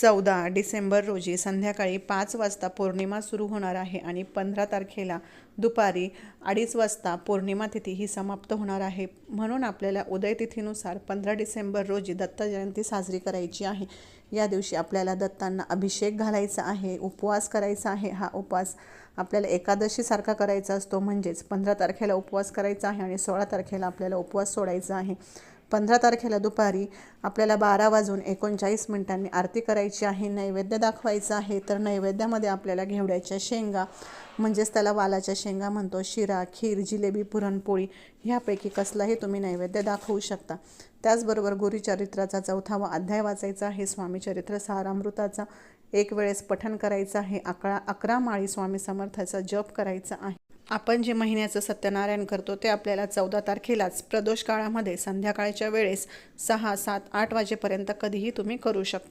14 डिसेंबर रोजी संध्याकाळी 5 वाजता पौर्णिमा सुरू होणार आहे आणि 15 तारखेला दुपारी 2:30 वाजता पौर्णिमा तिथी ही समाप्त होणार आहे. म्हणून आपल्याला उदय तिथीनुसार 15 डिसेंबर रोजी दत्त जयंती साजरी करायची आहे. या दिवशी आपल्याला दत्तांना अभिषेक घालायचा आहे, उपवास करायचा आहे. हा उपवास आपल्याला एकादशीसारखा करायचा असतो, म्हणजेच 15 तारखेला उपवास करायचा आहे आणि 16 तारखेला आपल्याला उपवास सोडायचा आहे. 15 तारखेला दुपारी आपल्याला 12:39 आरती करायची आहे, नैवेद्य दाखवायचा आहे. तर नैवेद्यामध्ये आपल्याला घेवड्याच्या शेंगा, म्हणजेच त्याला वालाच्या शेंगा म्हणतो, शिरा, खीर, जिलेबी, पुरणपोळी ह्यापैकी कसलाही तुम्ही नैवेद्य दाखवू शकता. त्याचबरोबर गुरुचरित्राचा 4वा अध्याय वाचायचा आहे, स्वामीचरित्र सारामृताचा 1 वेळेस पठण करायचं आहे, 11 माळी स्वामी समर्थाचा जप करायचा आहे. आपण जे महिन्याचं सत्यनारायण करतो ते आपल्याला 14 तारखेलाच प्रदोष काळामध्ये संध्याकाळच्या वेळेस 6, 7, 8 वाजेपर्यंत कधीही तुम्ही करू शकता.